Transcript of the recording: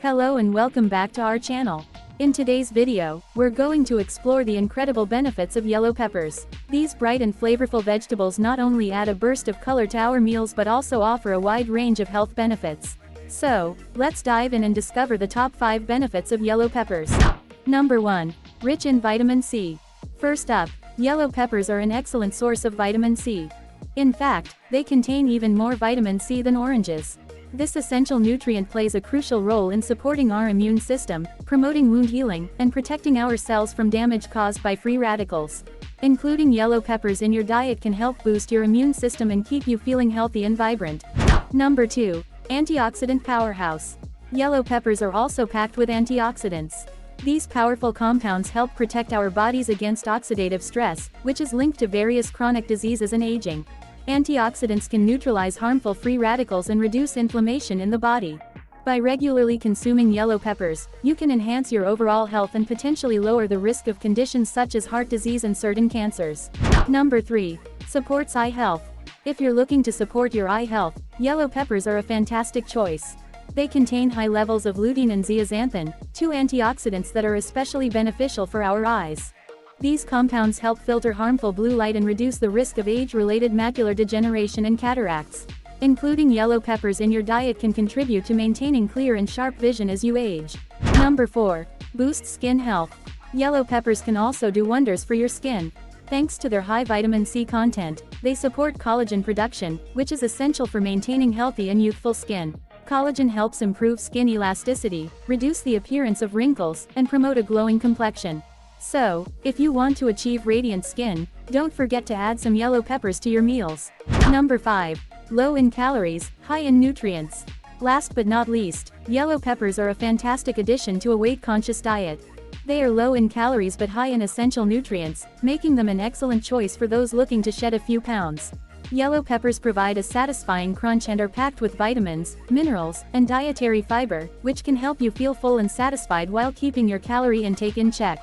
Hello and welcome back to our channel. In today's video, we're going to explore the incredible benefits of yellow peppers. These bright and flavorful vegetables not only add a burst of color to our meals but also offer a wide range of health benefits. So, let's dive in and discover the top 5 benefits of yellow peppers. Number 1. Rich in vitamin C. First up, yellow peppers are an excellent source of vitamin C. In fact, they contain even more vitamin C than oranges. This essential nutrient plays a crucial role in supporting our immune system, promoting wound healing, and protecting our cells from damage caused by free radicals. Including yellow peppers in your diet can help boost your immune system and keep you feeling healthy and vibrant. Number 2. Antioxidant powerhouse. Yellow peppers are also packed with antioxidants. These powerful compounds help protect our bodies against oxidative stress, which is linked to various chronic diseases and aging. Antioxidants can neutralize harmful free radicals and reduce inflammation in the body. By regularly consuming yellow peppers, you can enhance your overall health and potentially lower the risk of conditions such as heart disease and certain cancers. Number 3. Supports eye health. If you're looking to support your eye health, yellow peppers are a fantastic choice. They contain high levels of lutein and zeaxanthin, two antioxidants that are especially beneficial for our eyes. These compounds help filter harmful blue light and reduce the risk of age-related macular degeneration and cataracts. Including yellow peppers in your diet can contribute to maintaining clear and sharp vision as you age. Number 4. Boosts skin health. Yellow peppers can also do wonders for your skin. Thanks to their high vitamin C content, they support collagen production, which is essential for maintaining healthy and youthful skin. Collagen helps improve skin elasticity, reduce the appearance of wrinkles, and promote a glowing complexion. So, if you want to achieve radiant skin, don't forget to add some yellow peppers to your meals. Number 5. Low in calories, high in nutrients. Last but not least, yellow peppers are a fantastic addition to a weight-conscious diet. They are low in calories but high in essential nutrients, making them an excellent choice for those looking to shed a few pounds. Yellow peppers provide a satisfying crunch and are packed with vitamins, minerals, and dietary fiber, which can help you feel full and satisfied while keeping your calorie intake in check.